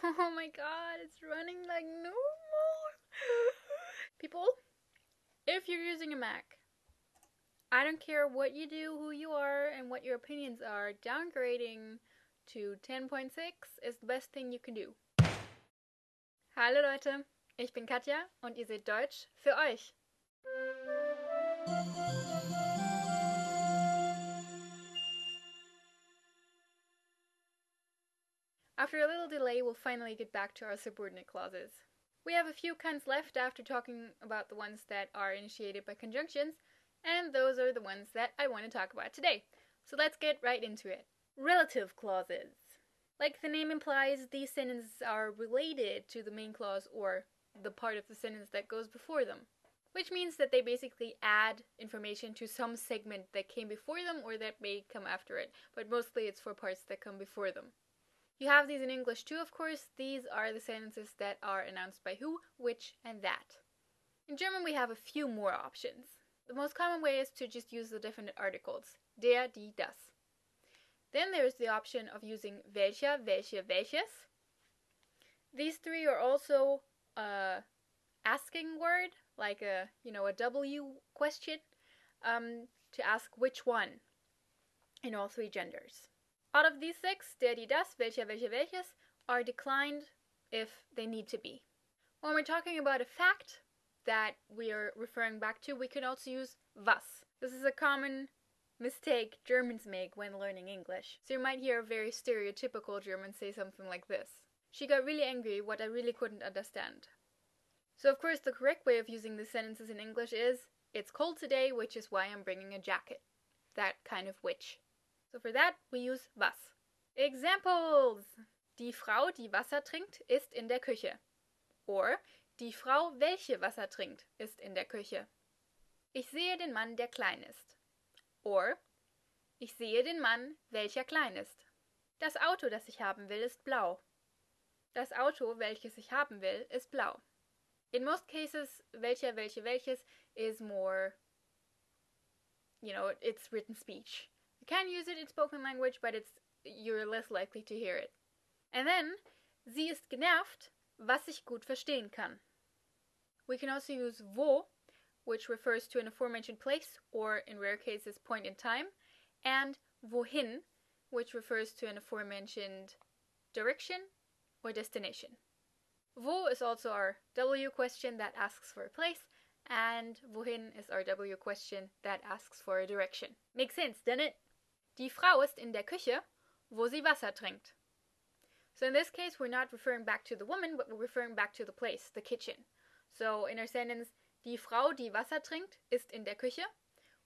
Oh my god, it's running like normal. People, if you're using a Mac, I don't care what you do, who you are, and what your opinions are, downgrading to 10.6 is the best thing you can do. Hallo Leute, ich bin Katja und ihr seht Deutsch für euch. After a little delay, we'll finally get back to our subordinate clauses. We have a few kinds left after talking about the ones that are initiated by conjunctions, and those are the ones that I want to talk about today. So let's get right into it. Relative clauses. Like the name implies, these sentences are related to the main clause or the part of the sentence that goes before them, which means that they basically add information to some segment that came before them or that may come after it, but mostly it's for parts that come before them. You have these in English too, of course. These are the sentences that are announced by who, which, and that. In German we have a few more options. The most common way is to just use the definite articles, der, die, das. Then there's the option of using welcher, welche, welches. These three are also asking word, like a W question, to ask which one in all three genders. Out of these six, der, die, das, welcher, welche, welches are declined if they need to be. When we're talking about a fact that we are referring back to, we can also use was. This is a common mistake Germans make when learning English. So you might hear a very stereotypical German say something like this. She got really angry, what I really couldn't understand. So of course the correct way of using these sentences in English is, it's cold today, which is why I'm bringing a jacket. That kind of which. So for that, we use was. Examples! Die Frau, die Wasser trinkt, ist in der Küche. Or, die Frau, welche Wasser trinkt, ist in der Küche. Ich sehe den Mann, der klein ist. Or, ich sehe den Mann, welcher klein ist. Das Auto, das ich haben will, ist blau. Das Auto, welches ich haben will, ist blau. In most cases, welcher, welche, welches is more, it's written speech. You can use it in spoken language, but you're less likely to hear it. And then, sie ist genervt, was ich gut verstehen kann. We can also use wo, which refers to an aforementioned place, or in rare cases, point in time, and wohin, which refers to an aforementioned direction or destination. Wo is also our W question that asks for a place, and wohin is our W question that asks for a direction. Makes sense, doesn't it? Die Frau ist in der Küche, wo sie Wasser trinkt. So in this case, we're not referring back to the woman, but we're referring back to the place, the kitchen. So in our sentence, die Frau, die Wasser trinkt, ist in der Küche,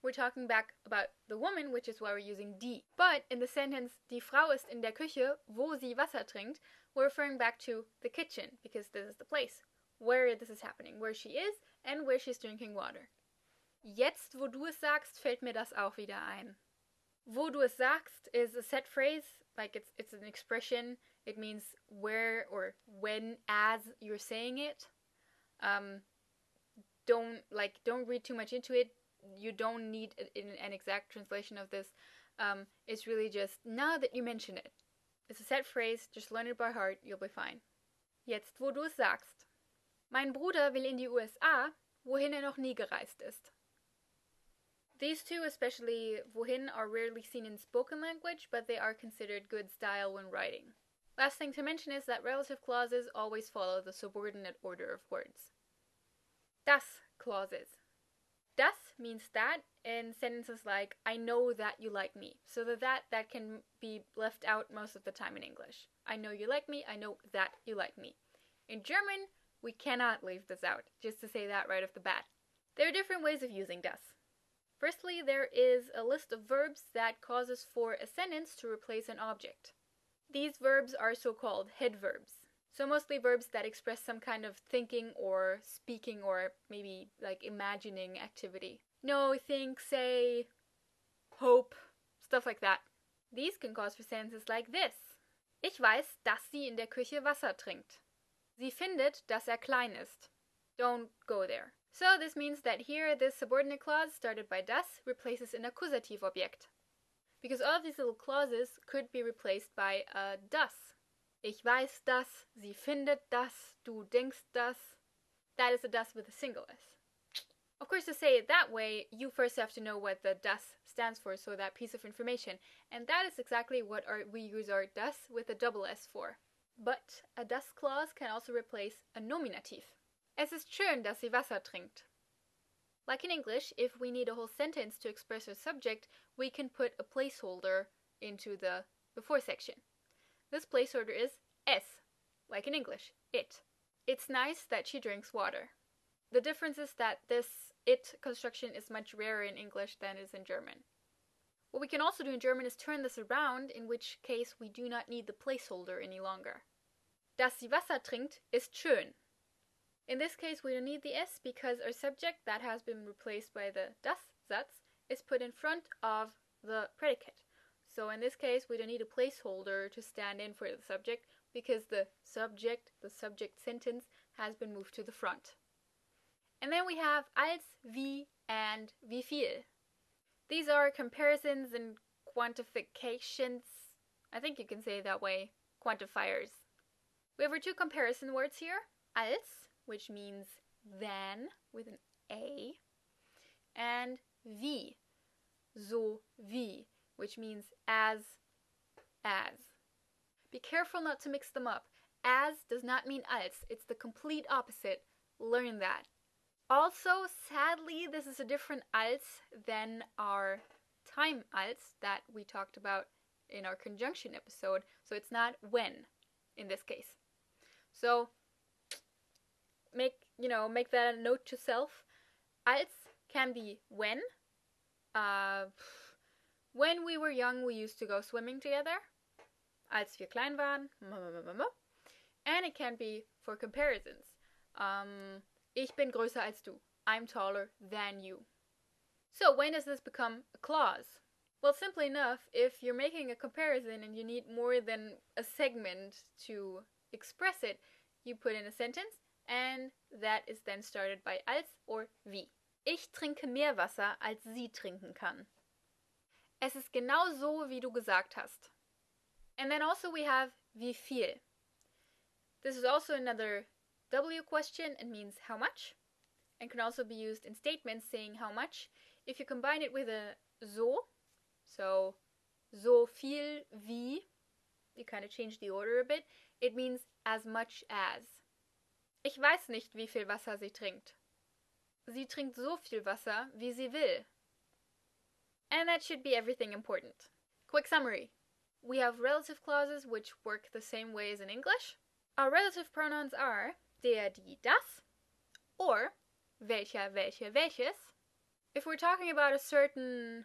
we're talking back about the woman, which is why we're using die. But in the sentence, die Frau ist in der Küche, wo sie Wasser trinkt, we're referring back to the kitchen, because this is the place where this is happening, where she is and where she's drinking water. Jetzt, wo du es sagst, fällt mir das auch wieder ein. Wo du es sagst is a set phrase, like it's an expression. It means where or when as you're saying it. Don't read too much into it. You don't need an exact translation of this. It's really just now that you mention it. It's a set phrase, just learn it by heart, you'll be fine. Jetzt, wo du es sagst. Mein Bruder will in die USA, wohin noch nie gereist ist. These two, especially wohin, are rarely seen in spoken language, but they are considered good style when writing. Last thing to mention is that relative clauses always follow the subordinate order of words. Das clauses. Das means that in sentences like, I know that you like me. So that can be left out most of the time in English. I know you like me, I know that you like me. In German, we cannot leave this out, just to say that right off the bat. There are different ways of using das. Firstly, there is a list of verbs that causes for a sentence to replace an object. These verbs are so-called head verbs. So mostly verbs that express some kind of thinking or speaking or maybe like imagining activity. Know, think, say, hope, stuff like that. These can cause for sentences like this. Ich weiß, dass sie in der Küche Wasser trinkt. Sie findet, dass klein ist. Don't go there. So this means that here this subordinate clause started by das replaces an accusative object. Because all of these little clauses could be replaced by a das. Ich weiß das, sie findet das, du denkst das. That is a das with a single S. Of course, to say it that way, you first have to know what the das stands for, so that piece of information. And that is exactly what we use our das with a double S for. But a das clause can also replace a nominative. Es ist schön, dass sie Wasser trinkt. Like in English, if we need a whole sentence to express a subject, we can put a placeholder into the before section. This placeholder is es, like in English, it. It's nice that she drinks water. The difference is that this it construction is much rarer in English than it is in German. What we can also do in German is turn this around, in which case we do not need the placeholder any longer. Dass sie Wasser trinkt ist schön. In this case, we don't need the S because our subject that has been replaced by the das Satz is put in front of the predicate. So in this case, we don't need a placeholder to stand in for the subject because the subject sentence has been moved to the front. And then we have als, wie, and wie viel. These are comparisons and quantifications. I think you can say it that way. Quantifiers. We have our two comparison words here. Als, which means than, with an A. And wie, so wie, which means as. Be careful not to mix them up. As does not mean als. It's the complete opposite. Learn that. Also, sadly, this is a different als than our time als that we talked about in our conjunction episode. So it's not when in this case. So make that a note to self. Als can be when. When we were young, we used to go swimming together. Als wir klein waren. And it can be for comparisons. Ich bin größer als du. I'm taller than you. So when does this become a clause? Well, simply enough, if you're making a comparison and you need more than a segment to express it, you put in a sentence, and that is then started by als or wie. Ich trinke mehr Wasser, als sie trinken kann. Es ist genau so, wie du gesagt hast. And then also we have wie viel. This is also another W question and means how much, and can also be used in statements saying how much. If you combine it with a so viel wie, you kind of change the order a bit, it means as much as. Ich weiß nicht, wie viel Wasser sie trinkt. Sie trinkt so viel Wasser, wie sie will. And that should be everything important. Quick summary. We have relative clauses which work the same way as in English. Our relative pronouns are der, die, das, or welcher, welche, welches. If we're talking about a certain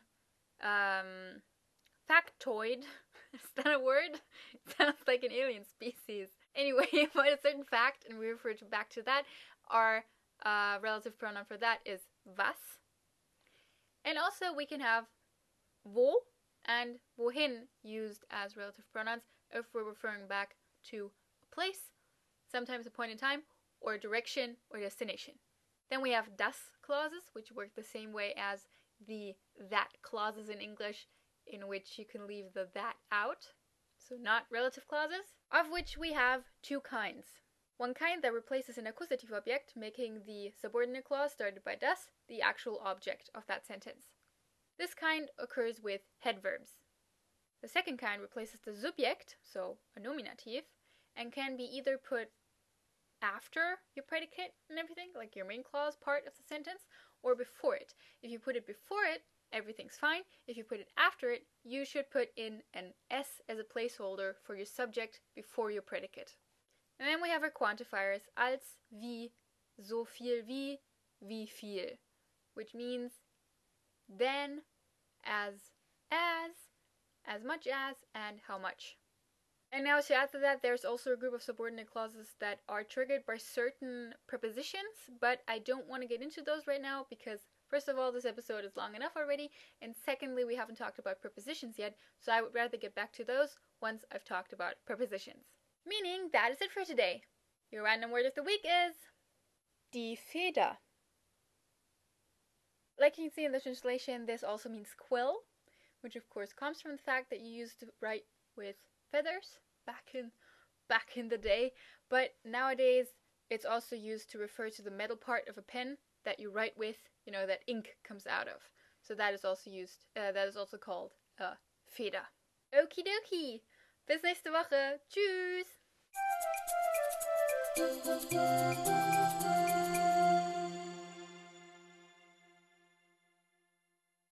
factoid, is that a word? It sounds like an alien species. Anyway, about a certain fact, and we refer back to that, our relative pronoun for that is was. And also we can have wo and wohin used as relative pronouns if we're referring back to a place, sometimes a point in time, or a direction or destination. Then we have das clauses, which work the same way as the that clauses in English, in which you can leave the that out, so not relative clauses, of which we have two kinds. One kind that replaces an accusative object, making the subordinate clause started by das the actual object of that sentence. This kind occurs with head verbs. The second kind replaces the subject, so a nominative, and can be either put after your predicate and everything, like your main clause part of the sentence, or before it. If you put it before it, everything's fine. If you put it after it, you should put in an S as a placeholder for your subject before your predicate. And then we have our quantifiers, als, wie, so viel wie viel, which means then, as much as, and how much. And now to add to that, there's also a group of subordinate clauses that are triggered by certain prepositions, but I don't want to get into those right now because, first of all, this episode is long enough already, and secondly, we haven't talked about prepositions yet, so I would rather get back to those once I've talked about prepositions. Meaning, that is it for today. Your random word of the week is die Feder. Like you can see in the translation, this also means quill, which of course comes from the fact that you used to write with feathers back in back in the day, but nowadays it's also used to refer to the metal part of a pen that you write with, that ink comes out of. So that is also that is also called a Feder. Okidoki! Bis nächste Woche. Tschüss!